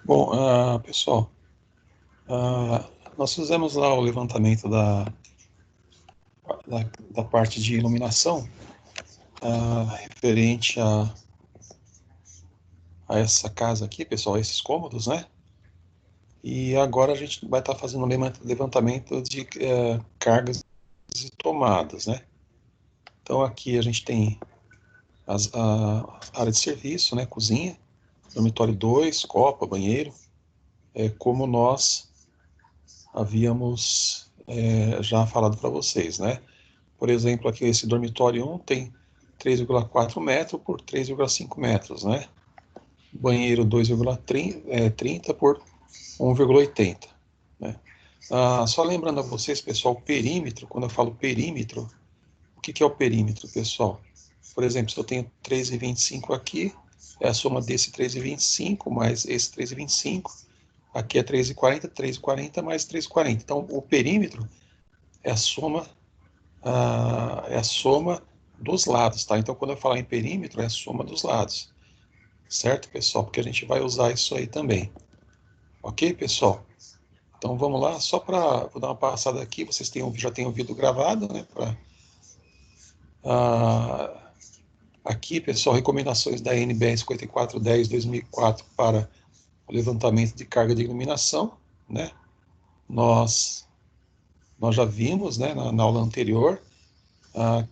Bom, pessoal, ah, nós fizemos lá o levantamento da parte de iluminação, referente a essa casa aqui, pessoal, a esses cômodos, né? E agora a gente vai estar fazendo um levantamento de cargas e tomadas, né? Então aqui a gente tem a área de serviço, né? Cozinha, dormitório 2, copa, banheiro, como nós havíamos já falado para vocês, né? Por exemplo, aqui esse dormitório 1 tem 3,4 metros por 3,5 metros, né? Banheiro 2,30 por 1,80, né? Só lembrando a vocês, pessoal, o perímetro, quando eu falo perímetro, o que é o perímetro, pessoal? Por exemplo, se eu tenho 3,25 aqui, é a soma desse 3,25 mais esse 3,25, aqui é 3,40 mais 3,40. Então, o perímetro é é a soma dos lados, tá? Então, quando eu falar em perímetro, é a soma dos lados, certo, pessoal? Porque a gente vai usar isso aí também, ok, pessoal? Então, vamos lá, só para dar uma passada aqui, vocês já têm o vídeo gravado, né? Ah, aqui, pessoal, recomendações da NBR 5410-2004 para o levantamento de carga de iluminação, né? Nós, nós já vimos, né, na aula anterior.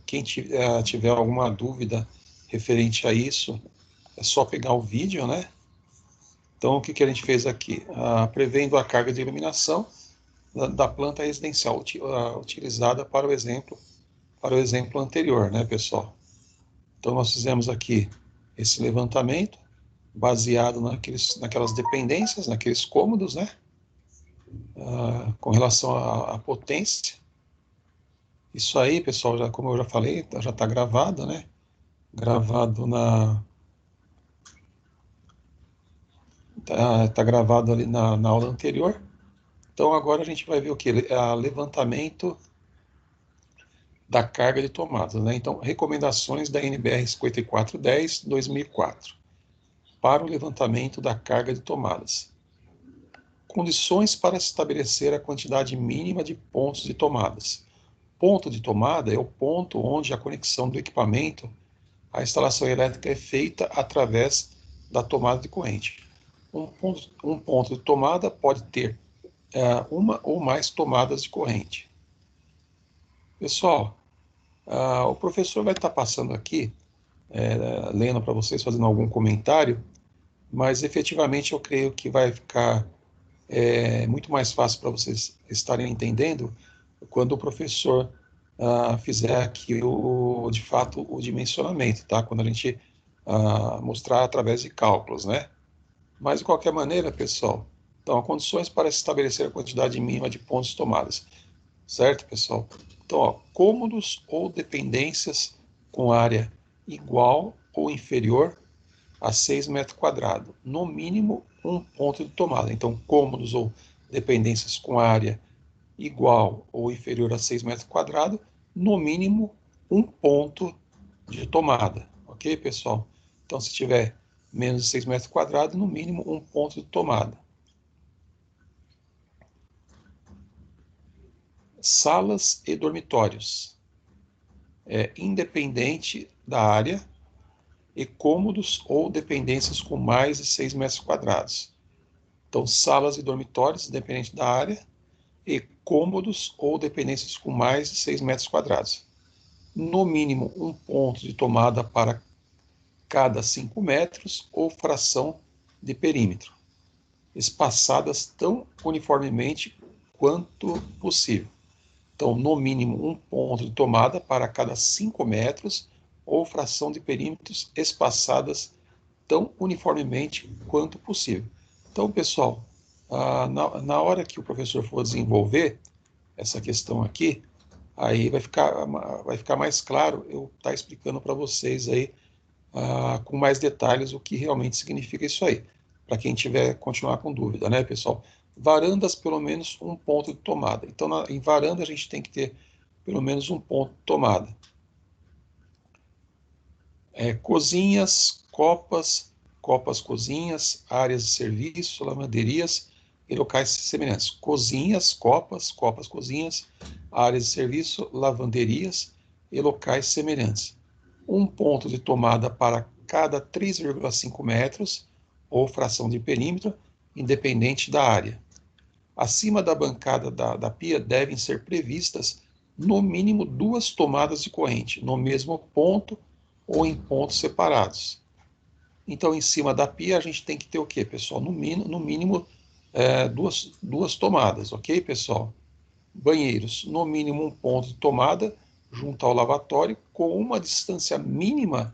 Quem tiver alguma dúvida referente a isso, é só pegar o vídeo, né? Então, o que a gente fez aqui? Prevendo a carga de iluminação da planta residencial utilizada para o exemplo anterior, né, pessoal? Então, nós fizemos aqui esse levantamento baseado naquelas dependências, naqueles cômodos, né? Com relação à potência. Isso aí, pessoal, já, como eu já falei, já está gravado, né? Gravado tá gravado ali na aula anterior. Então agora a gente vai ver o que? Levantamento da carga de tomadas, né? Então, recomendações da NBR 5410-2004 para o levantamento da carga de tomadas. Condições para estabelecer a quantidade mínima de pontos de tomadas. Ponto de tomada é o ponto onde a conexão do equipamento à instalação elétrica é feita através da tomada de corrente. Um ponto de tomada pode ter uma ou mais tomadas de corrente. Pessoal, o professor vai estar passando aqui, lendo para vocês, fazendo algum comentário, mas efetivamente eu creio que vai ficar muito mais fácil para vocês estarem entendendo quando o professor fizer aqui de fato o dimensionamento, tá? Quando a gente mostrar através de cálculos, né? Mas de qualquer maneira, pessoal, então, condições para estabelecer a quantidade mínima de pontos tomadas, certo, pessoal? Então, cômodos ou dependências com área igual ou inferior a 6 metros quadrados, no mínimo um ponto de tomada. Então, cômodos ou dependências com área igual ou inferior a 6 metros quadrados, no mínimo um ponto de tomada, ok, pessoal? Então, se tiver menos de 6 metros quadrados, no mínimo um ponto de tomada. Salas e dormitórios. Independente da área, e cômodos ou dependências com mais de 6 metros quadrados. Então, salas e dormitórios, independente da área, e cômodos ou dependências com mais de 6 metros quadrados. No mínimo, um ponto de tomada para cada 5 metros ou fração de perímetro, espaçadas tão uniformemente quanto possível. Então, no mínimo, um ponto de tomada para cada 5 metros ou fração de perímetros espaçadas tão uniformemente quanto possível. Então, pessoal, na hora que o professor for desenvolver essa questão aqui, aí vai ficar mais claro eu estar explicando para vocês aí com mais detalhes o que realmente significa isso aí, para quem tiver continuar com dúvida, né, pessoal? Varandas, pelo menos um ponto de tomada. Então, em varanda, a gente tem que ter pelo menos um ponto de tomada. Cozinhas, copas, copas, cozinhas, áreas de serviço, lavanderias e locais semelhantes. Cozinhas, copas, cozinhas, áreas de serviço, lavanderias e locais semelhantes. Um ponto de tomada para cada 3,5 metros, ou fração de perímetro, independente da área. Acima da bancada da pia devem ser previstas no mínimo 2 tomadas de corrente, no mesmo ponto ou em pontos separados. Então, em cima da pia, a gente tem que ter o quê, pessoal? No mínimo duas tomadas, ok, pessoal? Banheiros, no mínimo um ponto de tomada junto ao lavatório, com uma distância mínima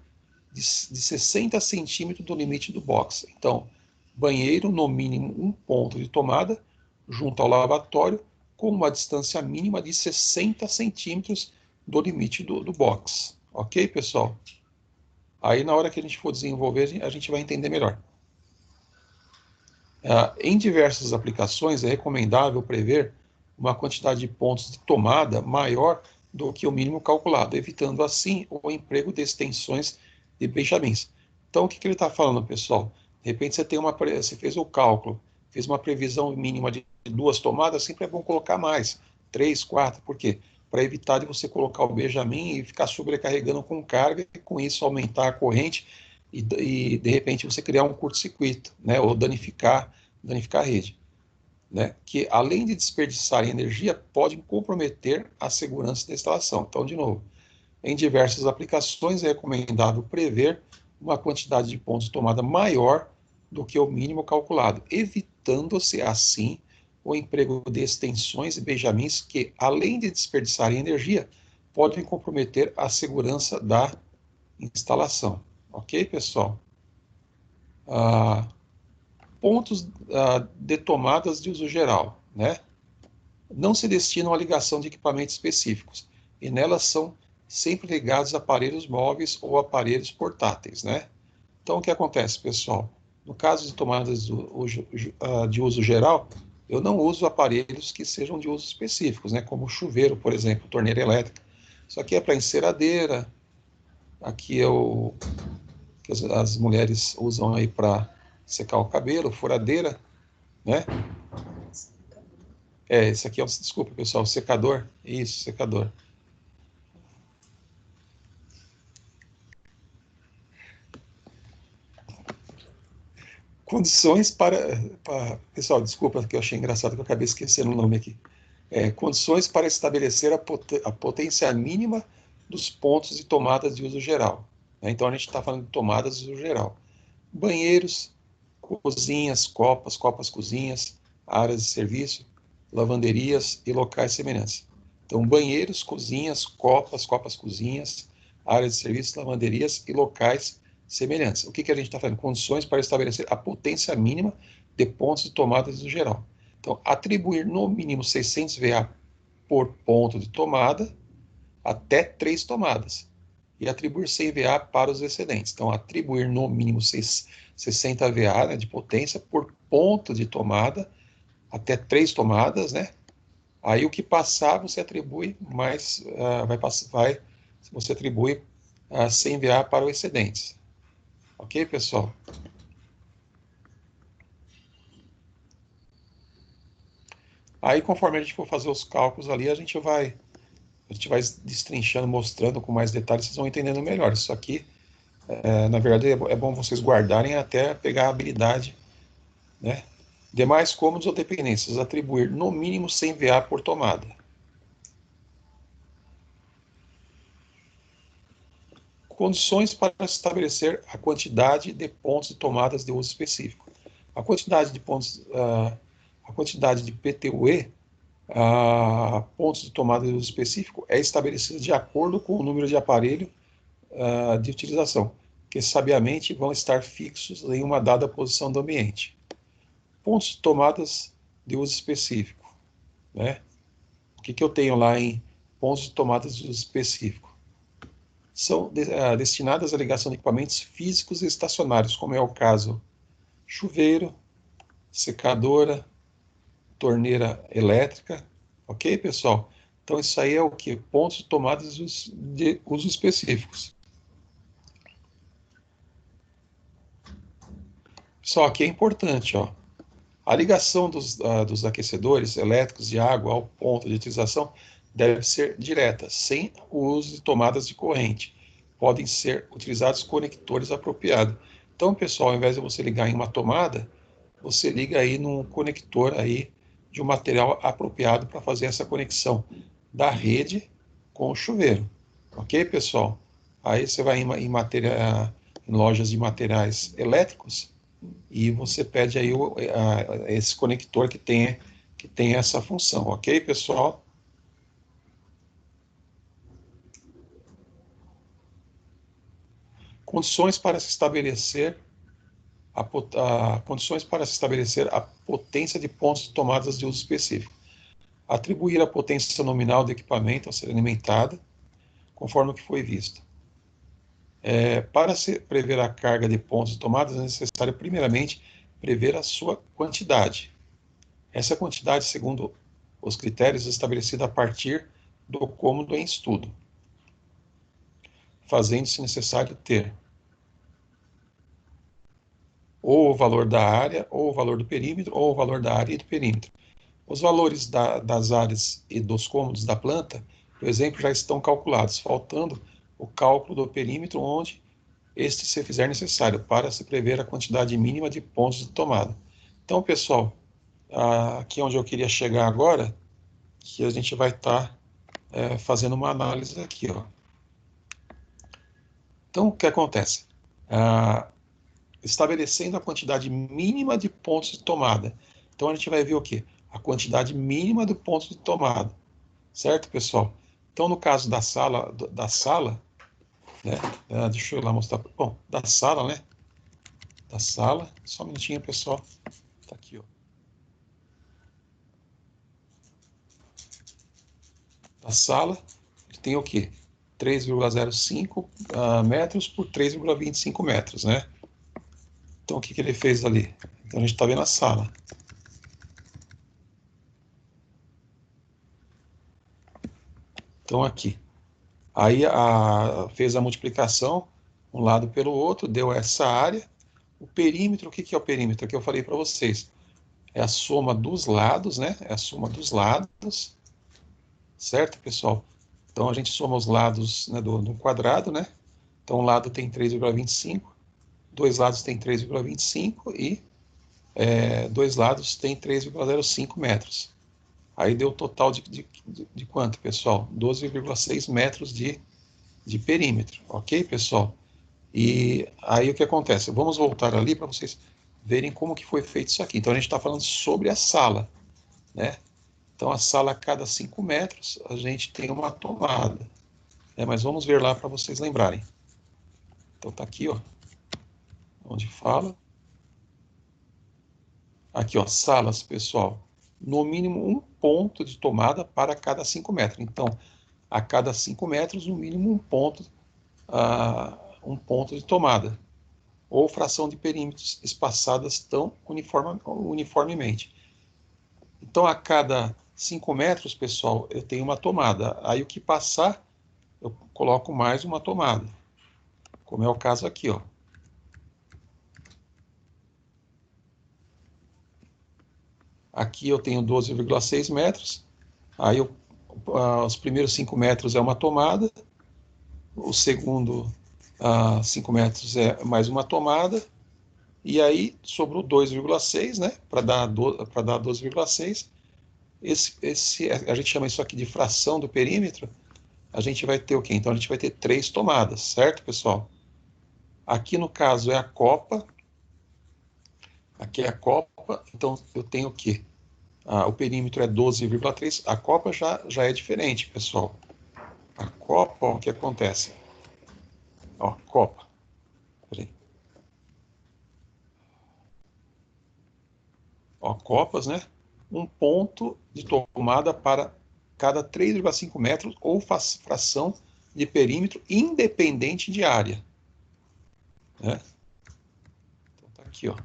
de 60 centímetros do limite do box. Então, banheiro, no mínimo um ponto de tomada junto ao lavatório, com uma distância mínima de 60 centímetros do limite do box. Ok, pessoal? Aí, na hora que a gente for desenvolver, a gente vai entender melhor. Em diversas aplicações, é recomendável prever uma quantidade de pontos de tomada maior do que o mínimo calculado, evitando assim o emprego de extensões de benjamins. Então, o que ele está falando, pessoal? De repente você fez o cálculo, fez uma previsão mínima de 2 tomadas, sempre é bom colocar mais, 3, 4, por quê? Para evitar de você colocar o benjamin e ficar sobrecarregando com carga e com isso aumentar a corrente e de repente você criar um curto-circuito, né, ou danificar a rede, né, que além de desperdiçar energia, podem comprometer a segurança da instalação. Então, de novo, em diversas aplicações é recomendável prever uma quantidade de pontos de tomada maior do que o mínimo calculado, evitando-se assim o emprego de extensões e benjamins que, além de desperdiçarem energia, podem comprometer a segurança da instalação. Ok, pessoal? Pontos de tomadas de uso geral, né? Não se destinam à ligação de equipamentos específicos, e nelas são sempre ligados a aparelhos móveis ou aparelhos portáteis, né? Então, o que acontece, pessoal? No caso de tomadas de uso geral, eu não uso aparelhos que sejam de uso específicos, né? Como chuveiro, por exemplo, torneira elétrica. Isso aqui é para enceradeira, aqui é o que as mulheres usam aí para secar o cabelo, furadeira, né? Esse aqui é desculpa, pessoal, secador. Isso, secador. Condições pessoal, desculpa que eu achei engraçado que eu acabei esquecendo o nome aqui. Condições para estabelecer a potência mínima dos pontos de tomadas de uso geral. Né? Então, a gente está falando de tomadas de uso geral. Banheiros, cozinhas, copas, cozinhas, áreas de serviço, lavanderias e locais semelhantes. Então, banheiros, cozinhas, copas, cozinhas, áreas de serviço, lavanderias e locais semelhantes. O que a gente está fazendo? Condições para estabelecer a potência mínima de pontos de tomada de uso geral. Então, atribuir no mínimo 600 VA por ponto de tomada até 3 tomadas. E atribuir 100 VA para os excedentes. Então, atribuir no mínimo 60 VA, né, de potência por ponto de tomada até 3 tomadas, né? Aí o que passar, você atribui mais, você atribui 100 VA para o excedente. Ok, pessoal? Aí, conforme a gente for fazer os cálculos ali, a gente vai destrinchando, mostrando com mais detalhes, vocês vão entendendo melhor. Isso aqui, na verdade, é bom vocês guardarem até pegar a habilidade, né? Demais cômodos ou dependências, atribuir no mínimo 100 VA por tomada. Condições para estabelecer a quantidade de pontos de tomadas de uso específico. A quantidade de pontos, a quantidade de PTUE, pontos de tomada de uso específico, é estabelecida de acordo com o número de aparelho de utilização, que sabiamente vão estar fixos em uma dada posição do ambiente. Pontos de tomadas de uso específico, né? O que eu tenho lá em pontos de tomadas de uso específico? São destinadas à ligação de equipamentos físicos e estacionários, como é o caso chuveiro, secadora, torneira elétrica, ok, pessoal? Então, isso aí é o que? Pontos de tomadas de uso específicos. Só que é importante, ó, a ligação dos aquecedores elétricos de água ao ponto de utilização deve ser direta, sem o uso de tomadas de corrente. Podem ser utilizados conectores apropriados. Então, pessoal, ao invés de você ligar em uma tomada, você liga aí num conector aí de um material apropriado para fazer essa conexão da rede com o chuveiro. Ok, pessoal? Aí você vai em lojas de materiais elétricos e você pede aí esse conector que tem essa função, ok, pessoal? Condições para se estabelecer condições para se estabelecer a potência de pontos de tomadas de uso específico. Atribuir a potência nominal do equipamento a ser alimentada, conforme o que foi visto. Para se prever a carga de pontos de tomadas, é necessário, primeiramente, prever a sua quantidade. Essa quantidade, segundo os critérios estabelecidos a partir do cômodo em estudo, fazendo-se necessário ter ou o valor da área, ou o valor do perímetro, ou o valor da área e do perímetro. Os valores das áreas e dos cômodos da planta, por exemplo, já estão calculados, faltando o cálculo do perímetro, onde este se fizer necessário, para se prever a quantidade mínima de pontos de tomada. Então, pessoal, aqui onde eu queria chegar agora, que a gente vai estar fazendo uma análise aqui, ó. Então, o que acontece? Estabelecendo a quantidade mínima de pontos de tomada. Então, a gente vai ver o quê? A quantidade mínima de pontos de tomada. Certo, pessoal? Então, no caso da sala, né? Deixa eu lá mostrar. Bom, da sala, né? Da sala. Só um minutinho, pessoal. Tá aqui, ó. Da sala, tem o quê? 3,05 metros por 3,25 metros, né? Então, o que ele fez ali? Então, a gente está vendo a sala. Então, aqui. Aí, fez a multiplicação, um lado pelo outro, deu essa área. O perímetro, o que é o perímetro? Que eu falei para vocês. É a soma dos lados, né? É a soma dos lados, certo, pessoal? Então, a gente soma os lados, né, do quadrado, né? Então, um lado tem 3,25, dois lados tem 3,25 e dois lados tem 3,05 metros. Aí deu o total de quanto, pessoal? 12,6 metros de perímetro, ok, pessoal? E aí o que acontece? Vamos voltar ali para vocês verem como que foi feito isso aqui. Então, a gente está falando sobre a sala, né? Então, a sala a cada 5 metros, a gente tem uma tomada. Mas vamos ver lá para vocês lembrarem. Então, tá aqui, ó, onde fala. Aqui, ó, salas, pessoal. No mínimo um ponto de tomada para cada 5 metros. Então, a cada 5 metros, no mínimo um ponto de tomada. Ou fração de perímetros espaçadas tão uniformemente. Então, a cada 5 metros, pessoal, eu tenho uma tomada. Aí, o que passar, eu coloco mais uma tomada. Como é o caso aqui, ó. Aqui eu tenho 12,6 metros. Aí, os primeiros 5 metros é uma tomada. O segundo 5 metros é mais uma tomada. E aí, sobrou 2,6, né? Para dar 12,6. A gente chama isso aqui de fração do perímetro. A gente vai ter o quê? Então, a gente vai ter 3 tomadas, certo, pessoal? Aqui, no caso, é a copa. Aqui é a copa. Então, eu tenho o quê? O perímetro é 12,3. A copa já é diferente, pessoal. A copa, ó, o que acontece? Ó, copa. Peraí. Ó, copas, né? Um ponto de tomada para cada 3,5 metros ou fração de perímetro independente de área. Né? Então tá aqui, ó.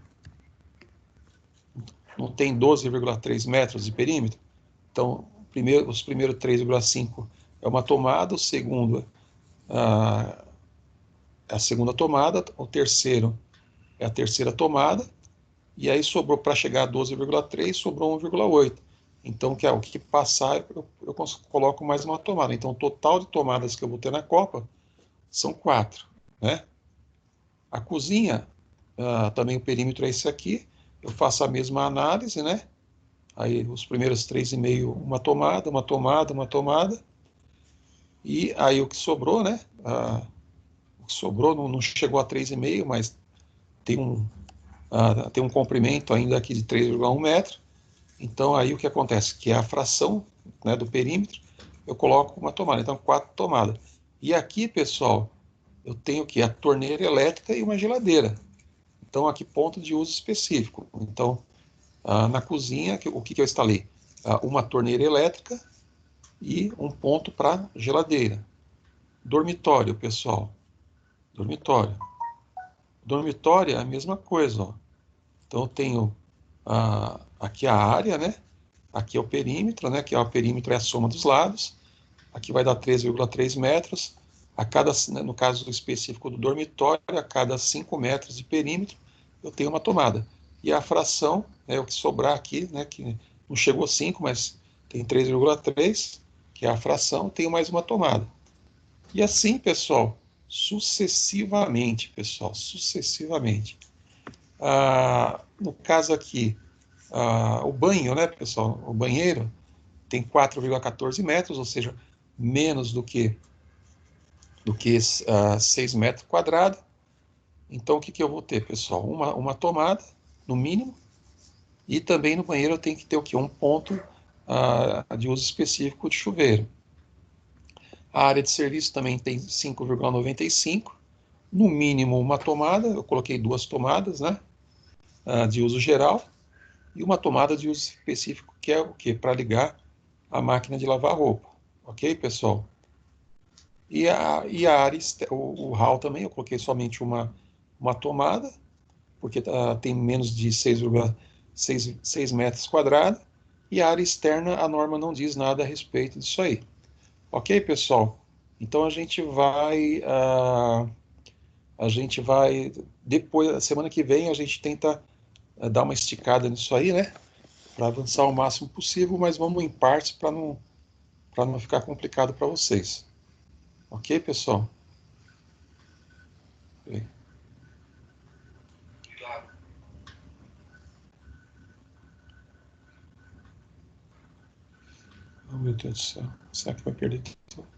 Não tem 12,3 metros de perímetro? Então, os primeiros 3,5 é uma tomada, o segundo é a segunda tomada, o terceiro é a terceira tomada, E aí sobrou, para chegar a 12,3, sobrou 1,8. Então, que é o que passar, eu coloco mais uma tomada. Então, o total de tomadas que eu vou ter na copa são 4, né? A cozinha, também o perímetro é esse aqui. Eu faço a mesma análise, né? Aí os primeiros 3,5, uma tomada, uma tomada, uma tomada. E aí o que sobrou, né? O que sobrou não chegou a 3,5, mas tem tem um comprimento ainda aqui de 3,1 metros. Então aí o que acontece? Que é a fração, né, do perímetro, eu coloco uma tomada. Então 4 tomadas. E aqui, pessoal, eu tenho aqui a torneira elétrica e uma geladeira. Então aqui ponto de uso específico. Então na cozinha, o que eu instalei? Uma torneira elétrica e um ponto para geladeira. Dormitório, pessoal. Dormitório. Dormitório é a mesma coisa, ó. Então eu tenho aqui a área, né? Aqui é o perímetro, né? Que é o perímetro é a soma dos lados. Aqui vai dar 3,3 metros. A cada, né, no caso específico do dormitório, a cada 5 metros de perímetro, eu tenho uma tomada. E a fração, né, o que sobrar aqui, né, que não chegou a 5, mas tem 3,3, que é a fração, tenho mais uma tomada. E assim, pessoal, sucessivamente, pessoal, sucessivamente. No caso aqui, o banho, né, pessoal, o banheiro tem 4,14 metros, ou seja, menos do que 6 metros quadrados. Então, o que eu vou ter, pessoal? Uma tomada, no mínimo, e também no banheiro eu tenho que ter o quê? Um ponto de uso específico de chuveiro. A área de serviço também tem 5,95, no mínimo uma tomada, eu coloquei 2 tomadas, né, de uso geral, e uma tomada de uso específico, que é o quê? Para ligar a máquina de lavar roupa. Ok, pessoal? E a área, o hall também, eu coloquei somente uma tomada, porque tem menos de 6 metros quadrados, e a área externa, a norma não diz nada a respeito disso aí. Ok, pessoal? Então depois, semana que vem, a gente tenta dar uma esticada nisso aí, né? Para avançar o máximo possível, mas vamos em partes para não ficar complicado para vocês. Ok, pessoal? Ok. Oh, meu Deus do céu. Será que vai perder tudo?